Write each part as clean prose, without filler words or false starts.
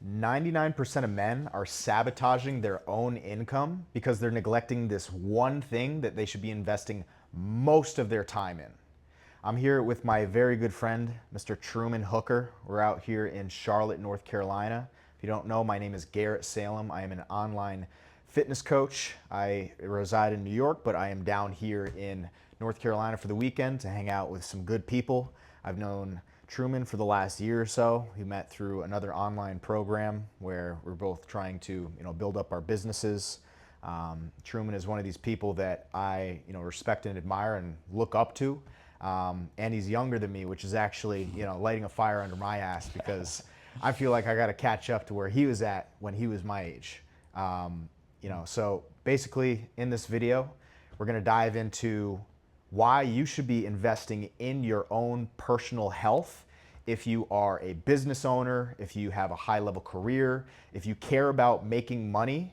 99% of men are sabotaging their own income because they're neglecting this one thing that they should be investing most of their time in. I'm here with my very good friend, Mr. Truman Hooker. We're out here in Charlotte, North Carolina. If you don't know, my name is Garrett Salem. I am an online fitness coach. I reside in New York, but I am down here in North Carolina for the weekend to hang out with some good people. I've known Truman for the last year or so. We met through another online program where we're both trying to, build up our businesses. Truman is one of these people that I, respect and admire and look up to. And he's younger than me, which is actually, lighting a fire under my ass because I feel like I got to catch up to where he was at when he was my age. So basically in this video, we're going to dive into why you should be investing in your own personal health. If you are a business owner, if you have a high level career, if you care about making money,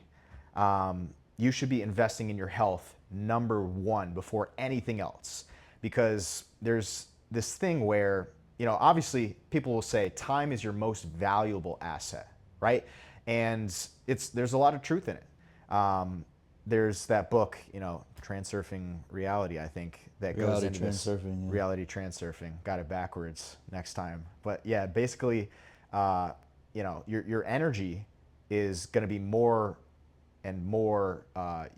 you should be investing in your health number one before anything else. Because there's this thing where, obviously people will say time is your most valuable asset, right? And there's a lot of truth in it. There's that book, Transurfing Reality, I think, that goes into this. Reality Transurfing. Got it backwards next time. But yeah, basically, your energy is going to be more and more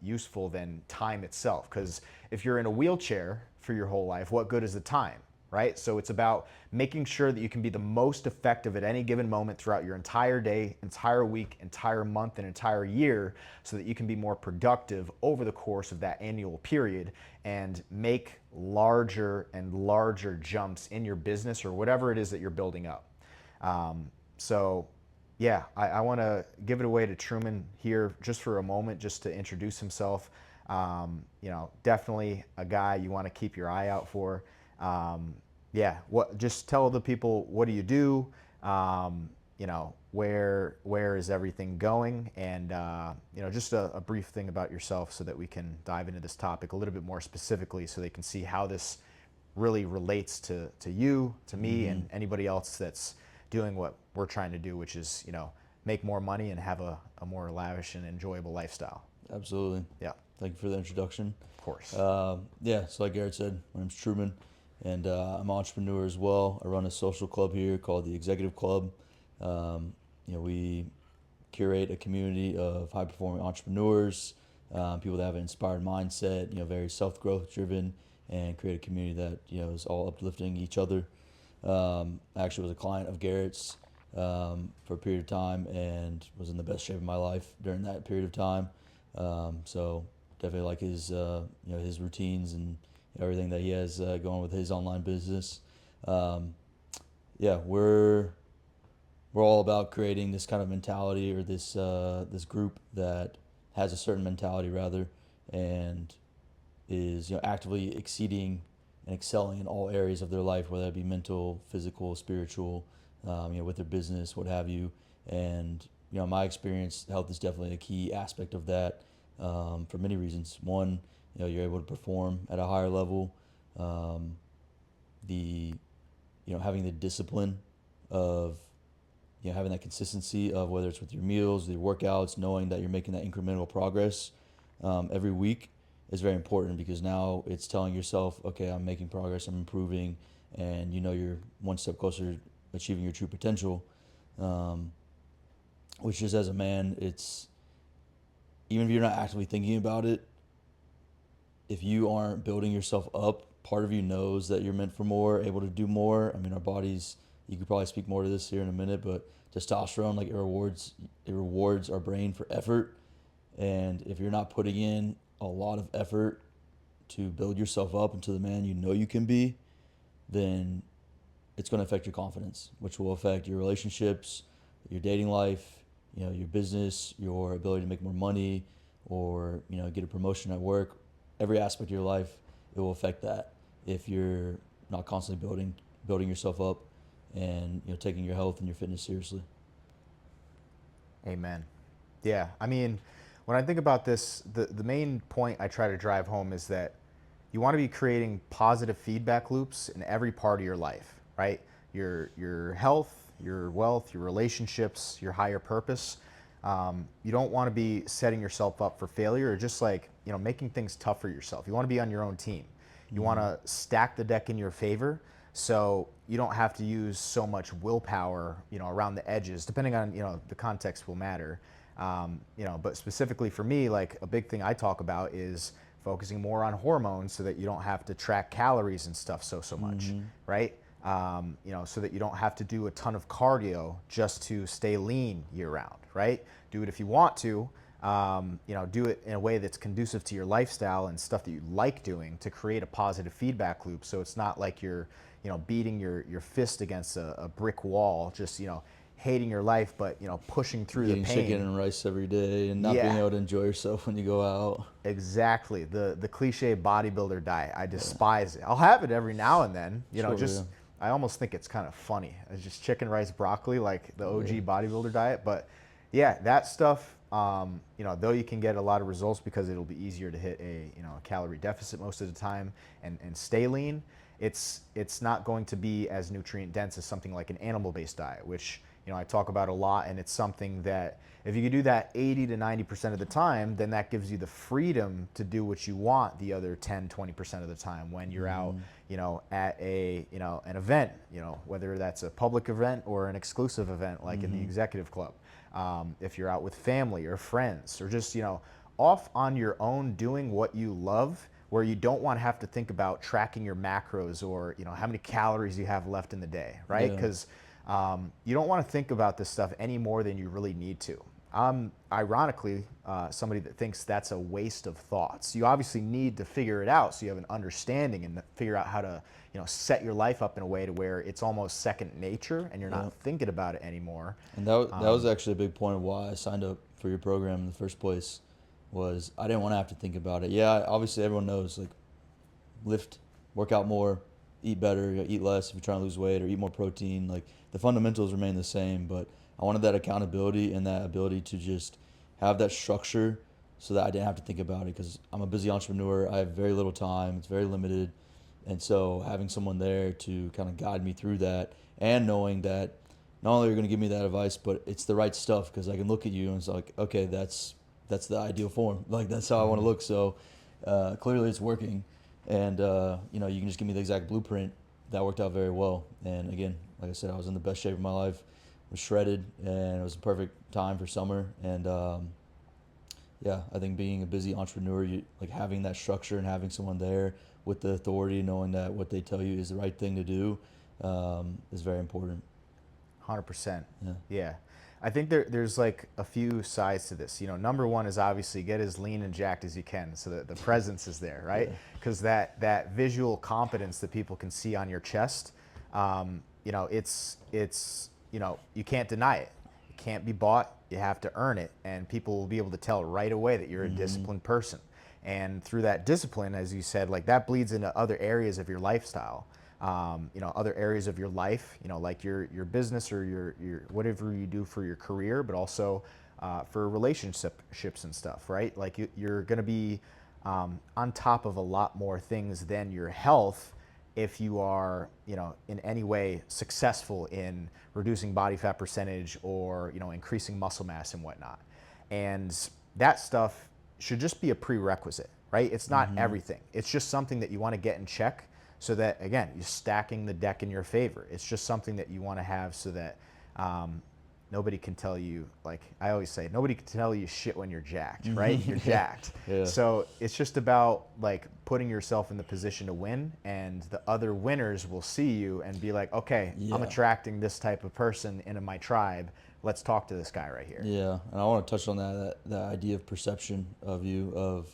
useful than time itself. Because if you're in a wheelchair for your whole life, what good is the time, right? So it's about making sure that you can be the most effective at any given moment throughout your entire day, entire week, entire month, and entire year, so that you can be more productive over the course of that annual period and make larger and larger jumps in your business or whatever it is that you're building up. Yeah, I want to give it away to Truman here just for a moment, just to introduce himself. Definitely a guy you want to keep your eye out for. Just tell the people, what do you do? Where is everything going? And, just a brief thing about yourself so that we can dive into this topic a little bit more specifically so they can see how this really relates to you, to me, and anybody else that's doing what we're trying to do, which is, make more money and have a more lavish and enjoyable lifestyle. Absolutely. Yeah. Thank you for the introduction. Of course. So like Garrett said, my name's Truman, and I'm an entrepreneur as well. I run a social club here called the Executive Club. We curate a community of high-performing entrepreneurs, people that have an inspired mindset, very self-growth driven, and create a community that, is all uplifting each other. I actually was a client of Garrett's for a period of time and was in the best shape of my life during that period of time. So definitely like his his routines and everything that he has going with his online business. We're all about creating this kind of mentality, or this group that has a certain mentality rather, and is actively exceeding and excelling in all areas of their life, whether it be mental, physical, spiritual, with their business, what have you. And my experience, health is definitely a key aspect of that. For many reasons. One, you're able to perform at a higher level. Having the discipline of, having that consistency of whether it's with your meals, your workouts, knowing that you're making that incremental progress every week is very important, because now it's telling yourself, okay, I'm making progress, I'm improving, and you're one step closer to achieving your true potential. Which is, as a man, it's, even if you're not actively thinking about it, if you aren't building yourself up, part of you knows that you're meant for more, able to do more. I mean, our bodies, you could probably speak more to this here in a minute, but testosterone, like, it rewards our brain for effort. And if you're not putting in a lot of effort to build yourself up into the man you can be, then it's going to affect your confidence, which will affect your relationships, your dating life, your business, your ability to make more money, or, get a promotion at work. Every aspect of your life, it will affect that if you're not constantly building yourself up and, taking your health and your fitness seriously. Amen. Yeah, I mean, when I think about this, the main point I try to drive home is that you want to be creating positive feedback loops in every part of your life, right? Your health, your wealth, your relationships, your higher purpose. You don't want to be setting yourself up for failure or just like, making things tough for yourself. You want to be on your own team. You want to stack the deck in your favor so you don't have to use so much willpower, around the edges, depending on, the context will matter. But specifically for me, like a big thing I talk about is focusing more on hormones so that you don't have to track calories and stuff so much, right? So that you don't have to do a ton of cardio just to stay lean year round, right? Do it if you want to, do it in a way that's conducive to your lifestyle and stuff that you like doing to create a positive feedback loop. So it's not like you're, beating your fist against a brick wall, just, hating your life, but, pushing through Eating the pain. chicken and rice every day and not being able to enjoy yourself when you go out. Exactly. The cliche bodybuilder diet. I despise it. I'll have it every now and then, I almost think it's kind of funny. It's just chicken, rice, broccoli, like the OG bodybuilder diet. But yeah, that stuff, though you can get a lot of results because it'll be easier to hit a calorie deficit most of the time and stay lean, it's not going to be as nutrient dense as something like an animal-based diet, which I talk about a lot, and it's something that if you can do that 80 to 90% of the time, then that gives you the freedom to do what you want the other 10, 20% of the time when you're out, at an event, whether that's a public event or an exclusive event like in the executive club. If you're out with family or friends or just, off on your own doing what you love, where you don't want to have to think about tracking your macros or, how many calories you have left in the day, right? Because you don't want to think about this stuff any more than you really need to. I'm ironically somebody that thinks that's a waste of thoughts. You obviously need to figure it out so you have an understanding and figure out how to set your life up in a way to where it's almost second nature and you're not thinking about it anymore. And that was actually a big point of why I signed up for your program in the first place. Was I didn't want to have to think about it. Yeah, obviously everyone knows, like, lift, work out more, eat better, eat less if you're trying to lose weight, or eat more protein. Like, the fundamentals remain the same, but I wanted that accountability and that ability to just have that structure so that I didn't have to think about it, because I'm a busy entrepreneur. I have very little time. It's very limited. And so having someone there to kind of guide me through that, and knowing that not only are you going to give me that advice, but it's the right stuff, because I can look at you and it's like, okay, that's the ideal form. Like, that's how I want to look. So clearly it's working. And, you can just give me the exact blueprint. That worked out very well. And again, like I said, I was in the best shape of my life, was shredded, and it was a perfect time for summer. And I think being a busy entrepreneur, like having that structure and having someone there with the authority, knowing that what they tell you is the right thing to do, is very important. 100%. Yeah. I think there's like a few sides to this. Number one is obviously get as lean and jacked as you can so that the presence is there, right? Because that visual competence that people can see on your chest, it's you can't deny it. It can't be bought. You have to earn it, and people will be able to tell right away that you're a disciplined person. And through that discipline, as you said, like that bleeds into other areas of your lifestyle. Other areas of your life, like your business or your whatever you do for your career, but also for relationships and stuff, right? Like you're going to be on top of a lot more things than your health if you are, in any way successful in reducing body fat percentage or, increasing muscle mass and whatnot. And that stuff should just be a prerequisite, right? It's not everything. It's just something that you want to get in check, so that, again, you're stacking the deck in your favor. It's just something that you want to have so that nobody can tell you, like I always say, nobody can tell you shit when you're jacked, right? You're jacked. So it's just about like putting yourself in the position to win, and the other winners will see you and be like, okay, I'm attracting this type of person into my tribe. Let's talk to this guy right here. Yeah, and I want to touch on that idea of perception of you, of,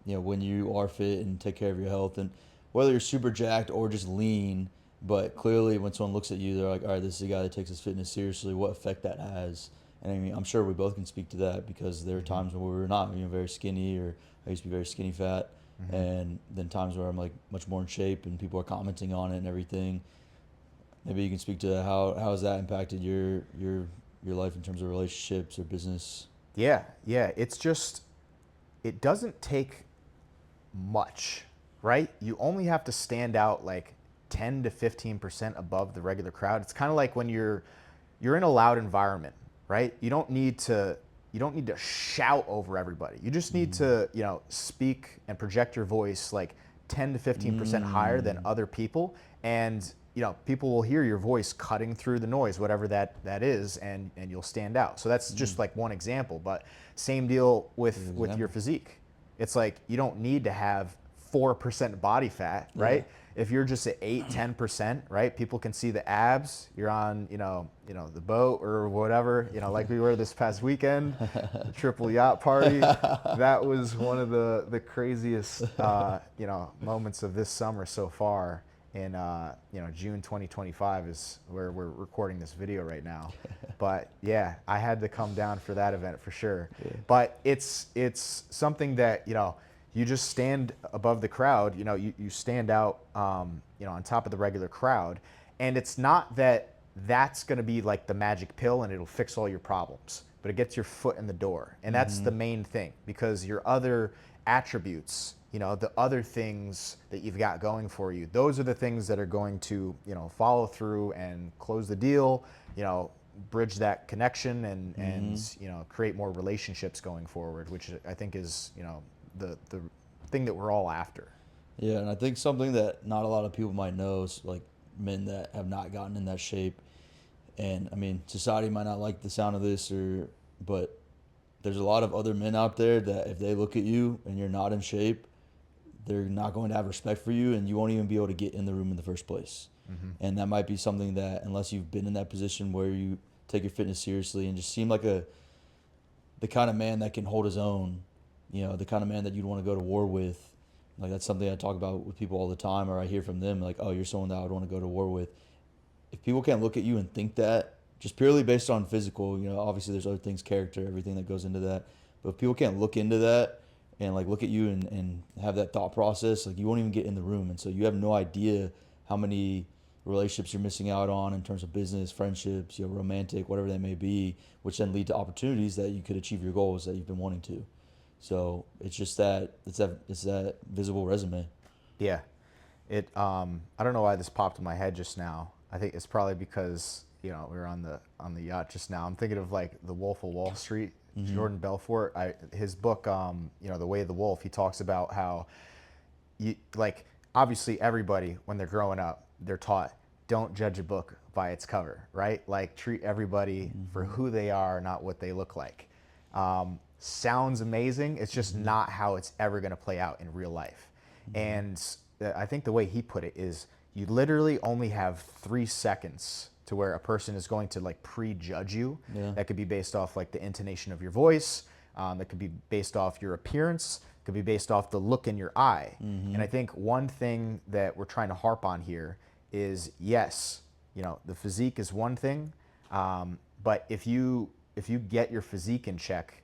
when you are fit and take care of your health, and whether you're super jacked or just lean, but clearly when someone looks at you, they're like, all right, this is a guy that takes his fitness seriously, what effect that has. And I mean, I'm sure we both can speak to that, because there are times when we were not, very skinny, or I used to be very skinny fat, and then times where I'm like much more in shape and people are commenting on it and everything. Maybe you can speak to how has that impacted your life in terms of relationships or business? Yeah. It's just, it doesn't take much, right? You only have to stand out like 10 to 15% above the regular crowd. It's kind of like when you're you're in a loud environment, right? You don't need to shout over everybody. You just need to, speak and project your voice like 10 to 15% higher than other people, and people will hear your voice cutting through the noise, whatever that is, and you'll stand out. So that's just like one example, but same deal with your physique. It's like you don't need to have 4% body fat, right? If you're just at 8, 10%, right? People can see the abs. You're on, the boat or whatever, like we were this past weekend, the triple yacht party. That was one of the craziest, moments of this summer so far. In June 2025 is where we're recording this video right now. But yeah, I had to come down for that event for sure. But it's something that you just stand above the crowd. You stand out on top of the regular crowd, and it's not that that's going to be like the magic pill and it'll fix all your problems, but it gets your foot in the door, and that's the main thing, because your other attributes, the other things that you've got going for you, those are the things that are going to, follow through and close the deal, bridge that connection and create more relationships going forward, which I think is, the thing that we're all after. Yeah, and I think something that not a lot of people might know is like men that have not gotten in that shape. And I mean, society might not like the sound of this, but there's a lot of other men out there that if they look at you and you're not in shape, they're not going to have respect for you, and you won't even be able to get in the room in the first place. And that might be something that, unless you've been in that position where you take your fitness seriously and just seem like the kind of man that can hold his own, the kind of man that you'd want to go to war with. Like, that's something I talk about with people all the time, or I hear from them, like, oh, you're someone that I would want to go to war with. If people can't look at you and think that, just purely based on physical, obviously there's other things, character, everything that goes into that. But if people can't look into that and like look at you and have that thought process, like, you won't even get in the room. And so you have no idea how many relationships you're missing out on in terms of business, friendships, romantic, whatever that may be, which then lead to opportunities that you could achieve your goals that you've been wanting to. So it's just it's that visible resume. Yeah. I don't know why this popped in my head just now. I think it's probably because, we were on the yacht just now. I'm thinking of like The Wolf of Wall Street, Jordan Belfort. His book, The Way of the Wolf, he talks about how obviously everybody, when they're growing up, they're taught, don't judge a book by its cover, right? Like, treat everybody for who they are, not what they look like. Sounds amazing. It's just not how it's ever going to play out in real life. And I think the way he put it is, you literally only have 3 seconds to where a person is going to like prejudge you. That could be based off like the intonation of your voice. That could be based off your appearance. Could be based off the look in your eye. And I think one thing that we're trying to harp on here is, yes, the physique is one thing, but if you get your physique in check,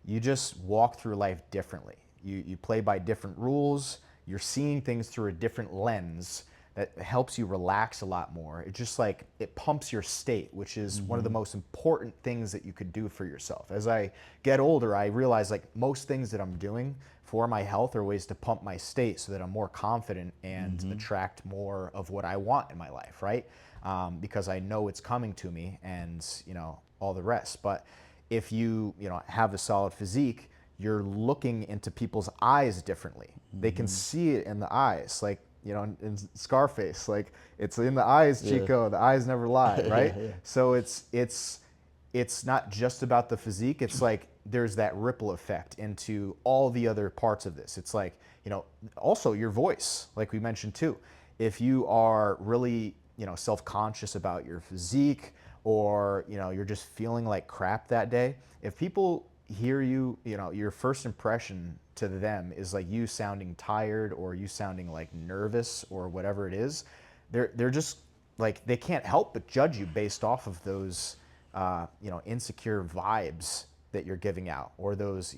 you just walk through life differently. You play by different rules. You're seeing things through a different lens that helps you relax a lot more. It just like, it pumps your state, which is one of the most important things that you could do for yourself. As I get older, I realize like most things that I'm doing for my health are ways to pump my state so that I'm more confident and attract more of what I want in my life, right? Because I know it's coming to me, and all the rest. But if you have a solid physique, you're looking into people's eyes differently. They can see it in the eyes, like in Scarface, like, it's in the eyes, Chico. The eyes never lie, right? So it's not just about the physique. It's like there's that ripple effect into all the other parts of this. It's like, also your voice, like we mentioned too. If you are really self-conscious about your physique, or you're just feeling like crap that day, if people hear you, your first impression to them is like you sounding tired, or you sounding like nervous, or whatever it is, they're just like, they can't help but judge you based off of those insecure vibes that you're giving out, or those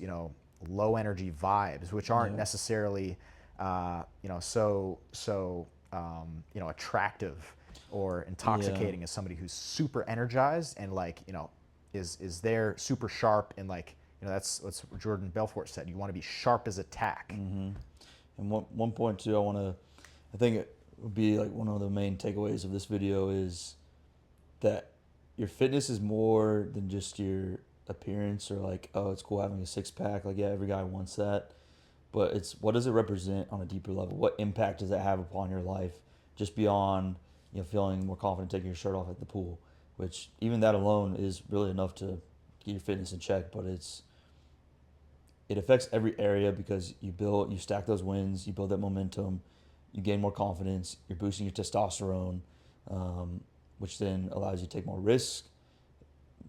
low energy vibes, which aren't necessarily so attractive or intoxicating as somebody who's super energized and like is there super sharp, and like that's what Jordan Belfort said. You want to be sharp as a tack. And one point too, I think it would be like one of the main takeaways of this video is that your fitness is more than just your appearance or like, oh, it's cool having a six pack. Like, yeah, every guy wants that. But it's what does it represent on a deeper level? What impact does that have upon your life just beyond, feeling more confident taking your shirt off at the pool, which even that alone is really enough to get your fitness in check. But it affects every area because you stack those wins, you build that momentum, you gain more confidence, you're boosting your testosterone, which then allows you to take more risks,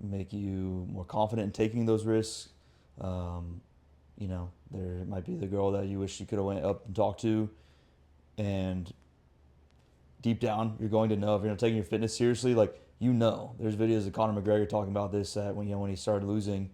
make you more confident in taking those risks. There might be the girl that you wish you could have went up and talked to, and deep down, you're going to know if you're not taking your fitness seriously. Like, there's videos of Conor McGregor talking about this that when he started losing.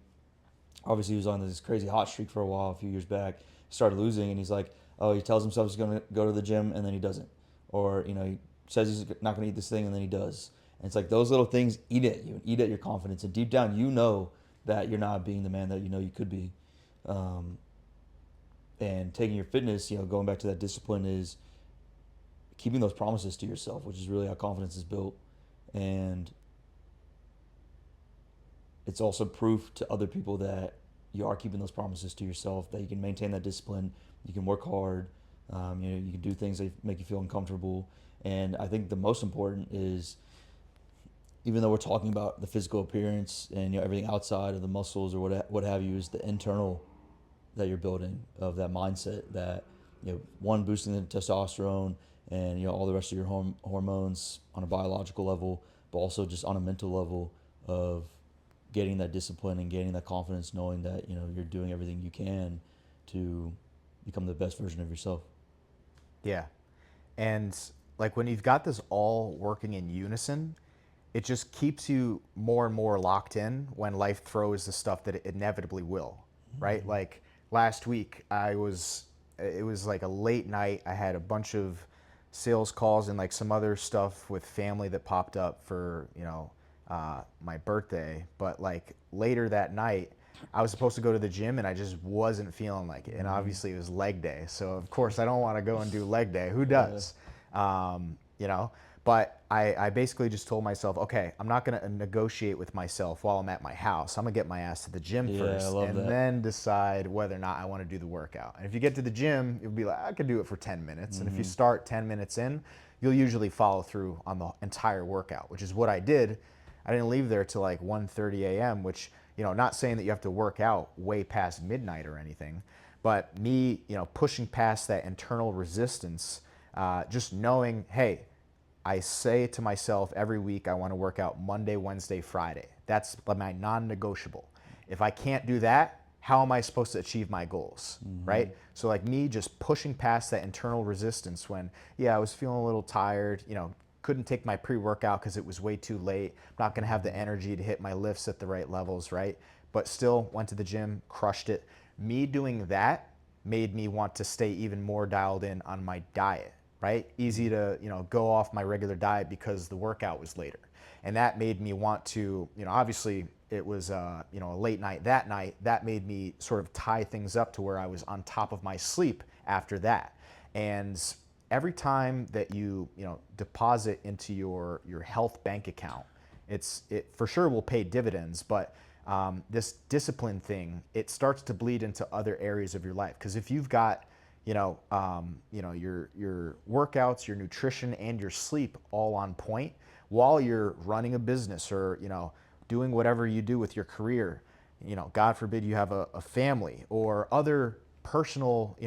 Obviously, he was on this crazy hot streak for a while a few years back. He started losing, and he's like, oh, he tells himself he's going to go to the gym, and then he doesn't. Or, he says he's not going to eat this thing, and then he does. And it's like those little things eat at you, eat at your confidence. And deep down, you know that you're not being the man that you could be. And taking your fitness, going back to that discipline is keeping those promises to yourself, which is really how confidence is built. And it's also proof to other people that you are keeping those promises to yourself, that you can maintain that discipline, you can work hard, you can do things that make you feel uncomfortable. And I think the most important is, even though we're talking about the physical appearance and everything outside of the muscles or what have you, is the internal that you're building of that mindset that, one, boosting the testosterone and all the rest of your hormones on a biological level, but also just on a mental level of getting that discipline and gaining that confidence, knowing that you're doing everything you can to become the best version of yourself. Yeah. And like when you've got this all working in unison, it just keeps you more and more locked in when life throws the stuff that it inevitably will, right? Mm-hmm. Like last week, it was like a late night. I had a bunch of sales calls and like some other stuff with family that popped up for, my birthday. But like later that night, I was supposed to go to the gym and I just wasn't feeling like it. And obviously it was leg day. So of course I don't want to go and do leg day. Who does? You know, but I basically just told myself, okay, I'm not going to negotiate with myself while I'm at my house. I'm going to get my ass to the gym Yeah, I first love and that. then decide whether or not I want to do the workout. And if you get to the gym, you'll be like, I could do it for 10 minutes. And if you start 10 minutes in, you'll usually follow through on the entire workout, which is what I did. I didn't leave there till like 1:30 a.m., which, not saying that you have to work out way past midnight or anything, but me, pushing past that internal resistance, just knowing, hey, I say to myself every week I want to work out Monday, Wednesday, Friday. That's my non-negotiable. If I can't do that, how am I supposed to achieve my goals, right? So like me just pushing past that internal resistance when, yeah, I was feeling a little tired, couldn't take my pre-workout because it was way too late. I'm not going to have the energy to hit my lifts at the right levels, right? But still went to the gym, crushed it. Me doing that made me want to stay even more dialed in on my diet, right? Easy to, go off my regular diet because the workout was later. And that made me want to, obviously it was, a late night that night. That made me sort of tie things up to where I was on top of my sleep after that. And every time that you deposit into your health bank account, it for sure will pay dividends, but this discipline thing, it starts to bleed into other areas of your life. Because if you've got your workouts, your nutrition, and your sleep all on point while you're running a business or doing whatever you do with your career, God forbid you have a family or other personal,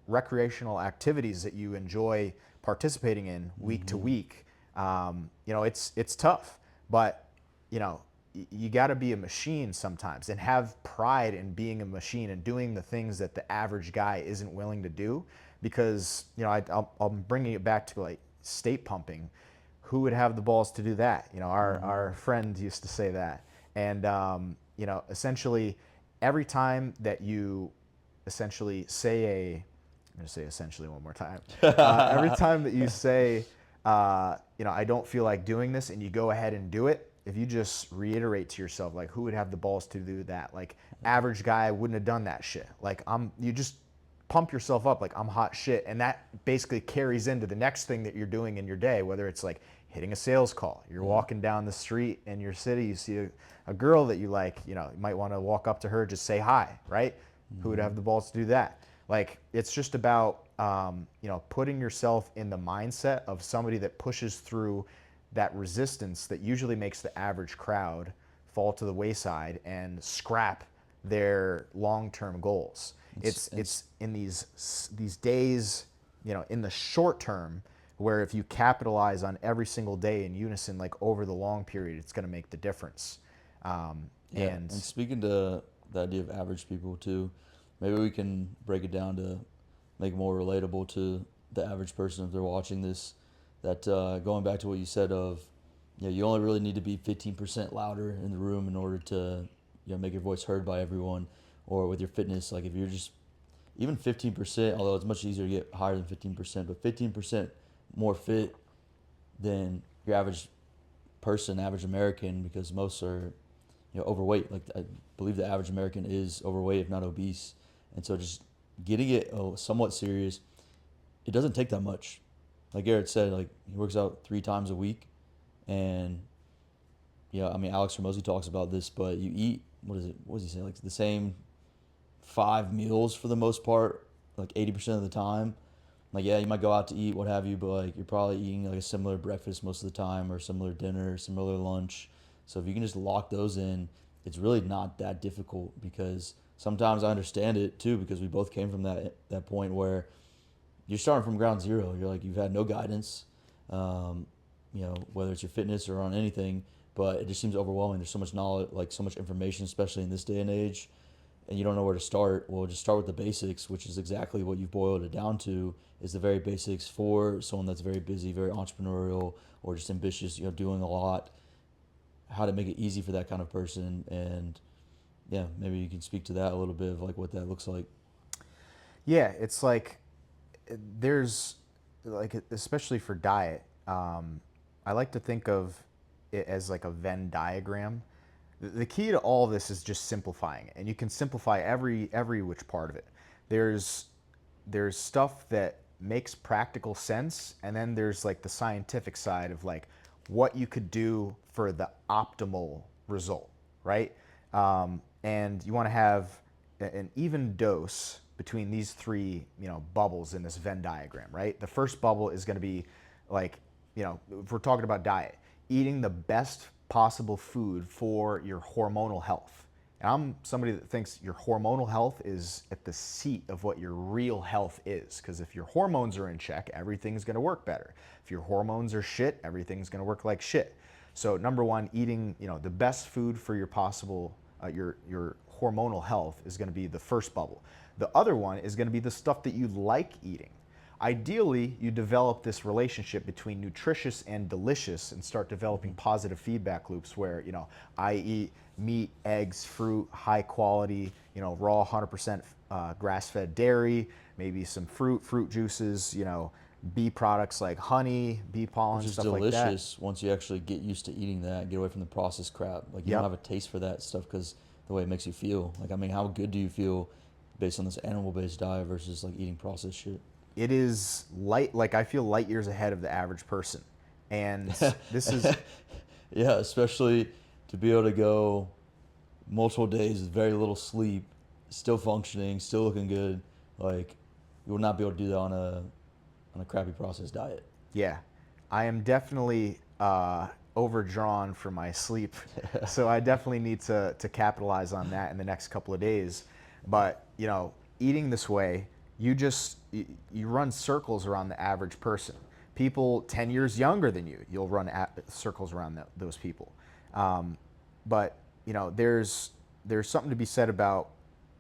recreational activities that you enjoy participating in week to week. It's tough, but you got to be a machine sometimes and have pride in being a machine and doing the things that the average guy isn't willing to do. Because I'm bringing it back to like state pumping. Who would have the balls to do that? Our friend used to say that, and essentially every time that you essentially say I'm going to say essentially one more time. Every time that you say, I don't feel like doing this, and you go ahead and do it, if you just reiterate to yourself, like, who would have the balls to do that? Like, average guy wouldn't have done that shit. Like, you just pump yourself up, like, I'm hot shit. And that basically carries into the next thing that you're doing in your day, whether it's like hitting a sales call. You're walking down the street in your city, you see a girl that you like, you might want to walk up to her, just say hi, right? Who would have the balls to do that? Like, it's just about, putting yourself in the mindset of somebody that pushes through that resistance that usually makes the average crowd fall to the wayside and scrap their long-term goals. It's in these days, in the short term, where if you capitalize on every single day in unison, like over the long period, it's going to make the difference. And speaking to the idea of average people too, maybe we can break it down to make it more relatable to the average person if they're watching this. That going back to what you said of, you only really need to be 15% louder in the room in order to make your voice heard by everyone. Or with your fitness, like if you're just even 15%, although it's much easier to get higher than 15%, but 15% more fit than your average person, average American, because most are overweight. Like I believe the average American is overweight, if not obese. And so just getting it somewhat serious, it doesn't take that much. Like Garrett said, like he works out 3 times a week, and Alex Hormozi talks about this, but you eat, what does he say, like the same 5 meals for the most part, like 80% of the time. Like, yeah, you might go out to eat, what have you, but like you're probably eating like a similar breakfast most of the time, or similar dinner, similar lunch. So if you can just lock those in, it's really not that difficult, because sometimes I understand it too, because we both came from that point where you're starting from ground zero. You're like, you've had no guidance, whether it's your fitness or on anything, but it just seems overwhelming. There's so much knowledge, like so much information, especially in this day and age, and you don't know where to start. Well, just start with the basics, which is exactly what you've boiled it down to, is the very basics for someone that's very busy, very entrepreneurial, or just ambitious, doing a lot, how to make it easy for that kind of person. And yeah, maybe you can speak to that a little bit of like what that looks like. Yeah, it's like there's like, especially for diet, I like to think of it as like a Venn diagram. The key to all of this is just simplifying it, and you can simplify every which part of it. There's stuff that makes practical sense, and then there's like the scientific side of like what you could do for the optimal result, right? And you want to have an even dose between these three, bubbles in this Venn diagram, right? The first bubble is going to be like, if we're talking about diet, eating the best possible food for your hormonal health. And I'm somebody that thinks your hormonal health is at the seat of what your real health is. Because if your hormones are in check, everything's going to work better. If your hormones are shit, everything's going to work like shit. So number one, eating the best food for your possible your hormonal health is going to be the first bubble. The other one is going to be the stuff that you like eating. Ideally, you develop this relationship between nutritious and delicious and start developing positive feedback loops where, I eat meat, eggs, fruit, high quality, raw 100% grass-fed dairy, maybe some fruit juices, bee products like honey, bee pollen, Which is stuff like that. delicious once you actually get used to eating that, get away from the processed crap. Like you don't have a taste for that stuff because the way it makes you feel. Like, how good do you feel based on this animal-based diet versus like eating processed shit? It is like I feel light years ahead of the average person. And this is Yeah, especially to be able to go multiple days with very little sleep, still functioning, still looking good. Like you will not be able to do that on a crappy processed diet. Yeah, I am definitely overdrawn for my sleep, so I definitely need to capitalize on that in the next couple of days. But eating this way, you run circles around the average person. People 10 years younger than you, you'll run circles around those people. But there's something to be said about,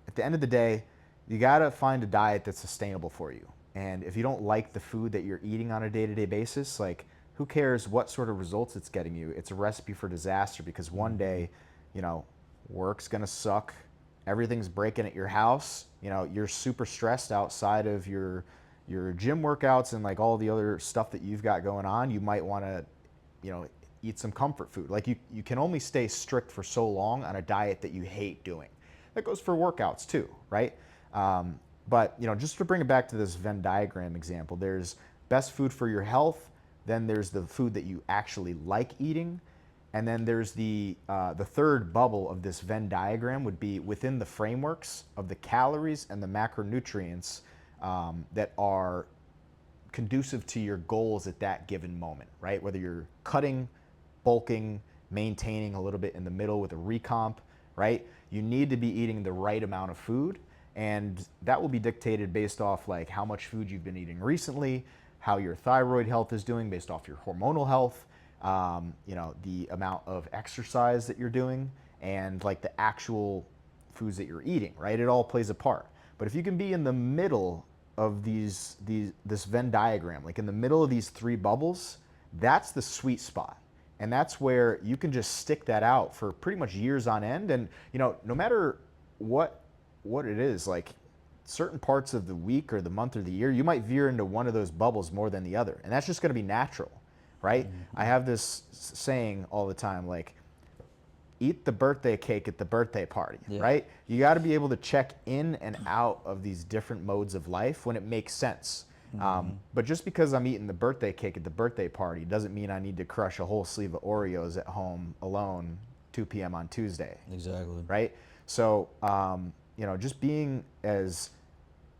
at the end of the day, you gotta find a diet that's sustainable for you. And if you don't like the food that you're eating on a day-to-day basis, like who cares what sort of results it's getting you? It's a recipe for disaster, because one day, work's gonna suck, everything's breaking at your house, you're super stressed outside of your gym workouts and like all the other stuff that you've got going on. You might want to, eat some comfort food. Like you can only stay strict for so long on a diet that you hate doing. That goes for workouts too, right? But just to bring it back to this Venn diagram example, there's best food for your health, then there's the food that you actually like eating, and then there's the third bubble of this Venn diagram would be within the frameworks of the calories and the macronutrients that are conducive to your goals at that given moment, right? Whether you're cutting, bulking, maintaining a little bit in the middle with a recomp, right? You need to be eating the right amount of food, and that will be dictated based off like how much food you've been eating recently, how your thyroid health is doing based off your hormonal health, the amount of exercise that you're doing, and like the actual foods that you're eating, right? It all plays a part. But if you can be in the middle of this Venn diagram, like in the middle of these three bubbles, that's the sweet spot. And that's where you can just stick that out for pretty much years on end. And no matter what it is, like certain parts of the week or the month or the year, you might veer into one of those bubbles more than the other. And that's just going to be natural, right? Mm-hmm. I have this saying all the time, like, eat the birthday cake at the birthday party, right? You got to be able to check in and out of these different modes of life when it makes sense. But just because I'm eating the birthday cake at the birthday party doesn't mean I need to crush a whole sleeve of Oreos at home alone 2 p.m. on Tuesday. Exactly. Right? So, just being as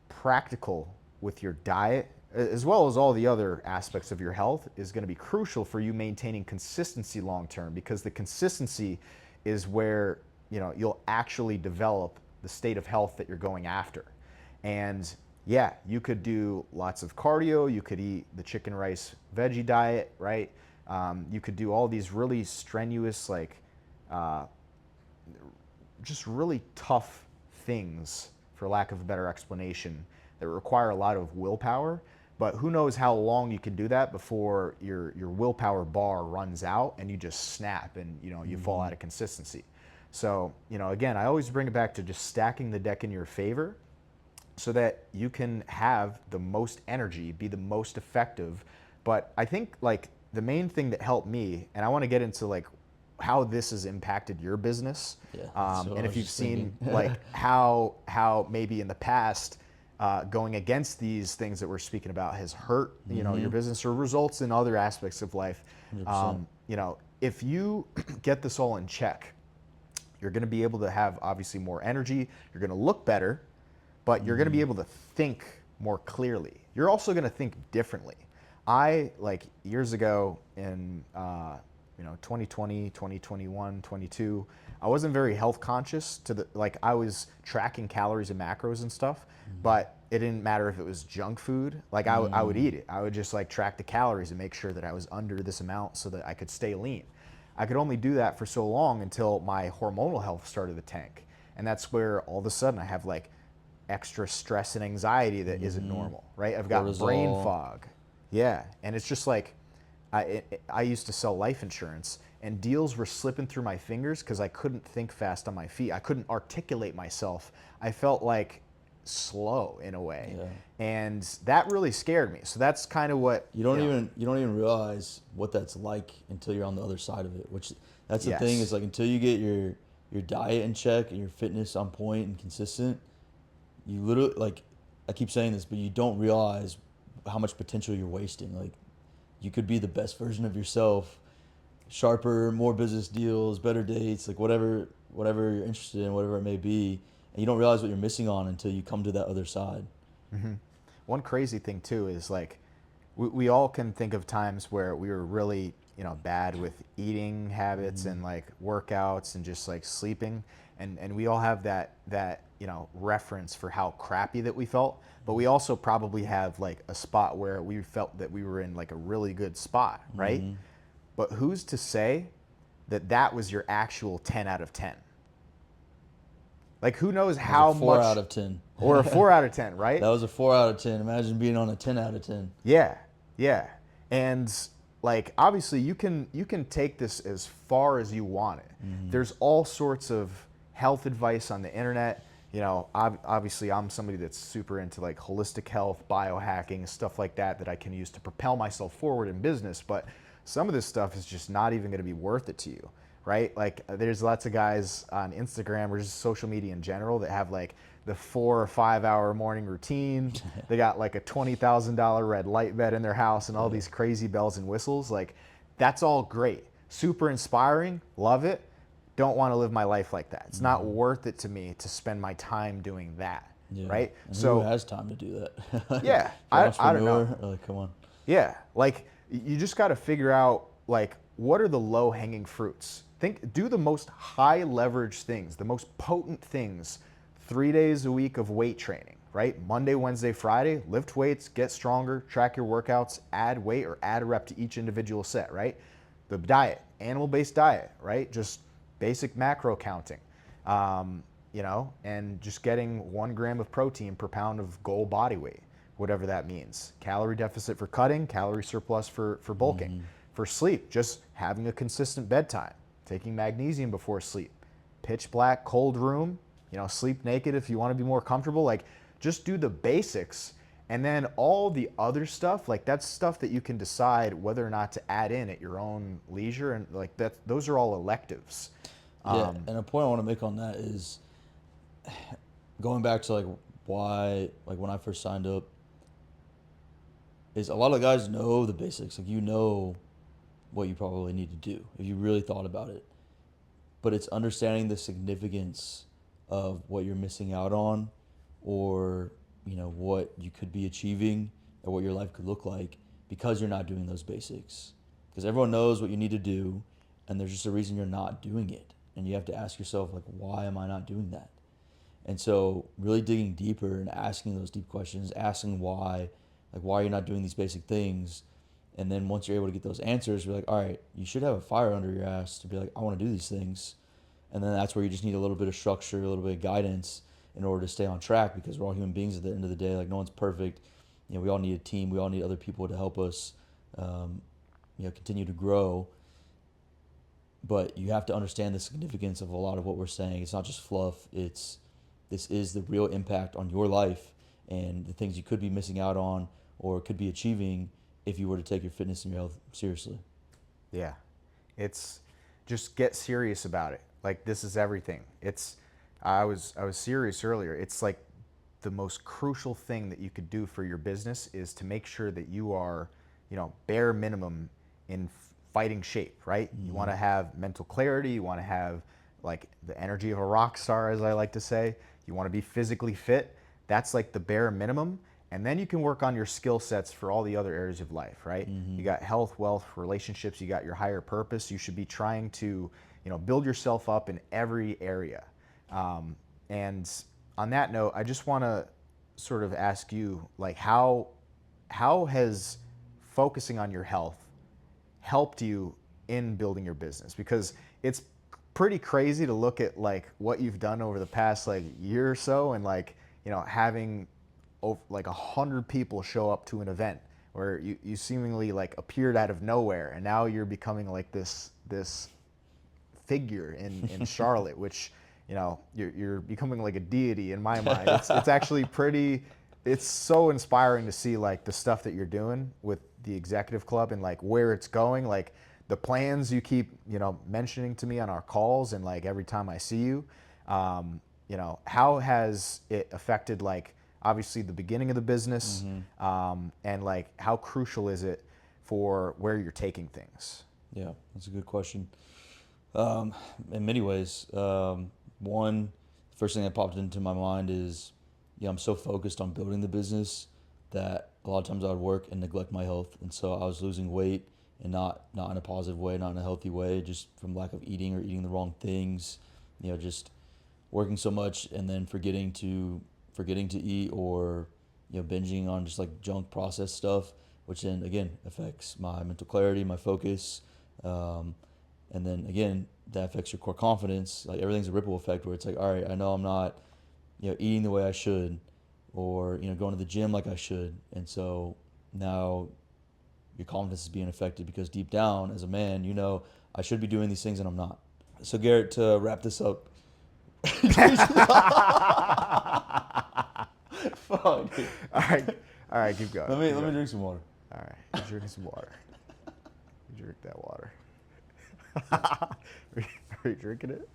practical with your diet, as well as all the other aspects of your health, is going to be crucial for you maintaining consistency long term, because the consistency is where you'll actually develop the state of health that you're going after. And yeah, you could do lots of cardio, you could eat the chicken rice veggie diet, right? You could do all these really strenuous, like just really tough things, for lack of a better explanation, that require a lot of willpower. But who knows how long you can do that before your willpower bar runs out and you just snap and you fall out of consistency. So again, I always bring it back to just stacking the deck in your favor, so that you can have the most energy, be the most effective. But I think like the main thing that helped me, and I want to get into like how this has impacted your business, and if you've seen like how maybe in the past going against these things that we're speaking about has hurt your business or results in other aspects of life. If you get this all in check, you're going to be able to have obviously more energy, you're going to look better, but you're going to be able to think more clearly. You're also going to think differently. I, like years ago in 2020, 2021, 22, I wasn't very health conscious I was tracking calories and macros and stuff, but it didn't matter if it was junk food. Like I would eat it. I would just like track the calories and make sure that I was under this amount so that I could stay lean. I could only do that for so long until my hormonal health started to tank. And that's where all of a sudden I have like extra stress and anxiety that isn't normal, right? I've got brain fog. Yeah. And it's just like, I used to sell life insurance, and deals were slipping through my fingers because I couldn't think fast on my feet. I couldn't articulate myself. I felt like slow in a way. Yeah. And that really scared me. So that's kind of what you don't even realize what that's like until you're on the other side of it, which that's the thing, is like until you get your diet in check and your fitness on point and consistent, you literally, like, I keep saying this, but you don't realize how much potential you're wasting. Like, you could be the best version of yourself, sharper, more business deals, better dates, like whatever you're interested in, whatever it may be, and you don't realize what you're missing on until you come to that other side. Mm-hmm. One crazy thing too is like, we all can think of times where we were really bad with eating habits and like workouts and just like sleeping, and we all have that reference for how crappy that we felt, but we also probably have like a spot where we felt that we were in like a really good spot, right? But who's to say that was your actual 10 out of 10? Like, who knows how much? 4 out of 10. Or a 4 out of 10, right? That was a 4 out of 10. Imagine being on a 10 out of 10. Yeah. And like, obviously you can take this as far as you want it. There's all sorts of health advice on the internet. Obviously I'm somebody that's super into like holistic health, biohacking, stuff like that I can use to propel myself forward in business. But some of this stuff is just not even going to be worth it to you, right? Like there's lots of guys on Instagram or just social media in general that have like the 4 or 5 hour morning routine. They got like a $20,000 red light bed in their house and all these crazy bells and whistles. Like that's all great. Super inspiring. Love it. Don't want to live my life like that. It's not worth it to me to spend my time doing that. Yeah. Right. And So who has time to do that? yeah, If you're an I don't know. entrepreneur, like, come on. Yeah, like you just got to figure out like what are the low hanging fruits. Do the most high leverage things, the most potent things. 3 days a week of weight training, right? Monday, Wednesday, Friday, lift weights, get stronger, track your workouts, add weight or add a rep to each individual set, right? The diet, animal-based diet, right? Just basic macro counting, and just getting 1 gram of protein per pound of goal body weight, whatever that means. Calorie deficit for cutting, calorie surplus for bulking. For sleep, just having a consistent bedtime, taking magnesium before sleep, pitch black, cold room, sleep naked if you want to be more comfortable. Like just do the basics. And then all the other stuff, like that's stuff that you can decide whether or not to add in at your own leisure. And like those are all electives. Yeah, and a point I want to make on that is going back to like why, like when I first signed up, is a lot of guys know the basics. Like what you probably need to do if you really thought about it. But it's understanding the significance of what you're missing out on, or what you could be achieving, or what your life could look like because you're not doing those basics. Because everyone knows what you need to do, and there's just a reason you're not doing it, and you have to ask yourself, like, why am I not doing that? And so really digging deeper and asking those deep questions, asking why, like why you're not doing these basic things. And then once you're able to get those answers, you're like, all right, you should have a fire under your ass to be like, I want to do these things. And then that's where you just need a little bit of structure, a little bit of guidance in order to stay on track, because we're all human beings at the end of the day. Like no one's perfect. We all need a team. We all need other people to help us, continue to grow. But you have to understand the significance of a lot of what we're saying. It's not just fluff. This is the real impact on your life and the things you could be missing out on or could be achieving if you were to take your fitness and your health seriously. Yeah. It's just get serious about it. Like this is everything. I was serious earlier. It's like the most crucial thing that you could do for your business is to make sure that you are, bare minimum in fighting shape, right? You want to have mental clarity. You want to have like the energy of a rock star, as I like to say. You want to be physically fit. That's like the bare minimum. And then you can work on your skill sets for all the other areas of life, right? You got health, wealth, relationships, you got your higher purpose. You should be trying to, build yourself up in every area. And on that note, I just want to sort of ask you, like, how has focusing on your health helped you in building your business? Because it's pretty crazy to look at like what you've done over the past like year or so, and like having like 100 people show up to an event where you seemingly like appeared out of nowhere, and now you're becoming like this figure in Charlotte, which you're becoming like a deity in my mind. It's actually pretty. It's so inspiring to see like the stuff that you're doing with the executive club and like where it's going, like the plans you keep mentioning to me on our calls and like every time I see you. How has it affected like obviously the beginning of the business, and like how crucial is it for where you're taking things? Yeah, that's a good question. In many ways, one, first thing that popped into my mind is, I'm so focused on building the business that a lot of times I would work and neglect my health, and so I was losing weight, and not in a positive way, not in a healthy way, just from lack of eating or eating the wrong things, just working so much and then forgetting to eat, or binging on just like junk processed stuff, which then again affects my mental clarity, my focus, and then again that affects your core confidence. Like everything's a ripple effect where it's like, all right, I know I'm not eating the way I should, or going to the gym like I should, and so now your confidence is being affected because deep down as a man I should be doing these things and I'm not. So Garrett, to wrap this up. Fuck, dude. All right, keep going. Let me drink some water. All right, you're drinking some water. You drink that water. Are you drinking it?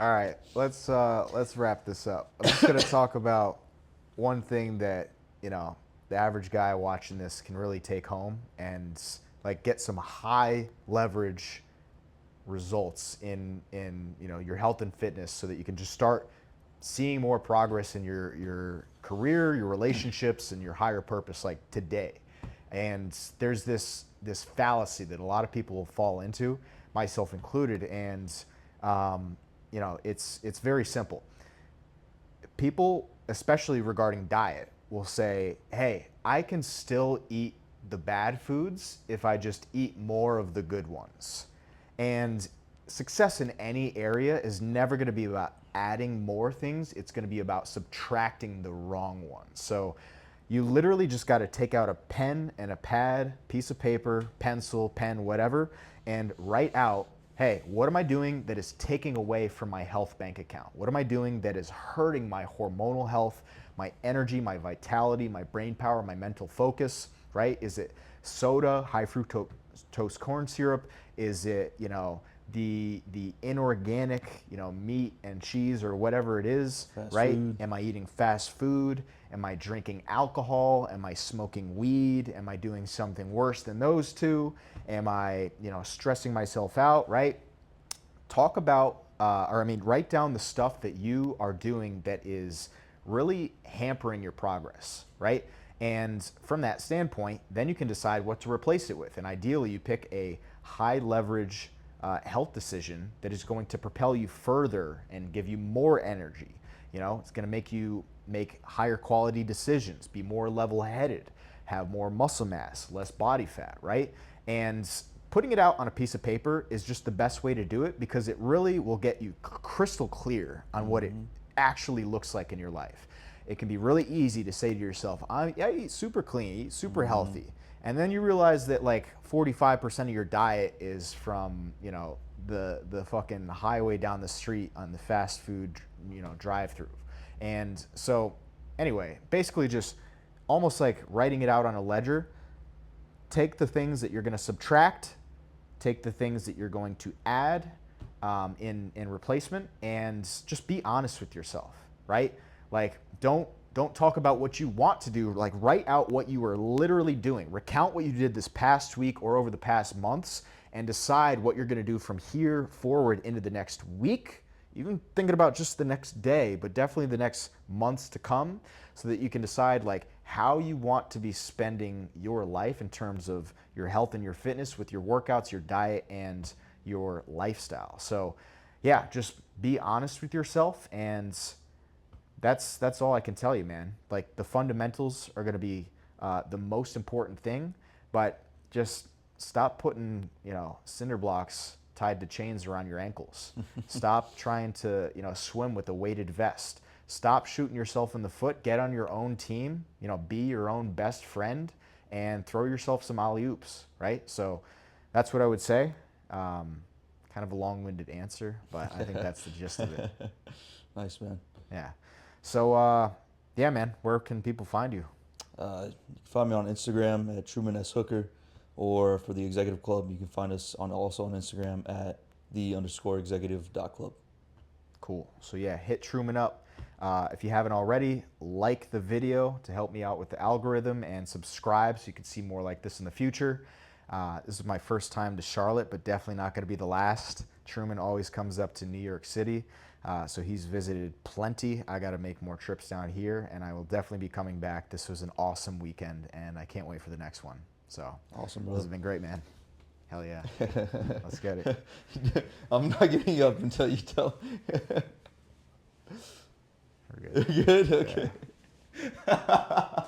All right, let's wrap this up. I'm just gonna talk about one thing that the average guy watching this can really take home and like get some high leverage results in your health and fitness, so that you can just start seeing more progress in your career, your relationships, and your higher purpose like today. And there's this fallacy that a lot of people will fall into, myself included, and it's very simple. People, especially regarding diet, will say, hey, I can still eat the bad foods if I just eat more of the good ones. And success in any area is never going to be about adding more things. It's going to be about subtracting the wrong ones. So you literally just got to take out a pen and a pad, piece of paper, pencil, pen, whatever, and write out, hey, what am I doing that is taking away from my health bank account? What am I doing that is hurting my hormonal health, my energy, my vitality, my brain power, my mental focus, right? Is it soda, high fructose corn syrup? Is it, the inorganic, meat and cheese or whatever it is, Fast right? food. Am I eating fast food? Am I drinking alcohol? Am I smoking weed? Am I doing something worse than those two? Am I, stressing myself out, right? Talk about, write down the stuff that you are doing that is really hampering your progress, right? And from that standpoint, then you can decide what to replace it with. And ideally, you pick a high leverage health decision that is going to propel you further and give you more energy. It's going to make you make higher quality decisions, be more level headed, have more muscle mass, less body fat, right? And putting it out on a piece of paper is just the best way to do it, because it really will get you crystal clear on what it actually looks like in your life. It can be really easy to say to yourself, I eat super clean, I eat super healthy. And then you realize that like 45% of your diet is from, the fucking highway down the street on the fast food, drive-through. And so anyway, basically just almost like writing it out on a ledger. Take the things that you're going to subtract, take the things that you're going to add in replacement, and just be honest with yourself, right? Like don't talk about what you want to do. Like write out what you are literally doing. Recount what you did this past week or over the past months, and decide what you're going to do from here forward into the next week. Even thinking about just the next day, but definitely the next months to come, so that you can decide like how you want to be spending your life in terms of your health and your fitness, with your workouts, your diet, and your lifestyle. So yeah, just be honest with yourself, and that's all I can tell you, man. Like the fundamentals are going to be the most important thing, but just stop putting cinder blocks tied to chains around your ankles. Stop trying to swim with a weighted vest. Stop shooting yourself in the foot. Get on your own team. Be your own best friend and throw yourself some alley oops. Right. So that's what I would say. Kind of a long-winded answer, but I think that's the gist of it. Nice, man. Yeah. So yeah, man. Where can people find you? You can find me on Instagram at Truman S. Hooker, or for the Executive Club, you can find us also on Instagram at _executive.club. Cool. So yeah, hit Truman up. If you haven't already, like the video to help me out with the algorithm, and subscribe so you can see more like this in the future. This is my first time to Charlotte, but definitely not going to be the last. Truman always comes up to New York City, so he's visited plenty. I got to make more trips down here, and I will definitely be coming back. This was an awesome weekend, and I can't wait for the next one. So Awesome, bro. This has been great, man. Hell yeah. Let's get it. I'm not giving you up until you tell. We're good. Good? Okay. Yeah.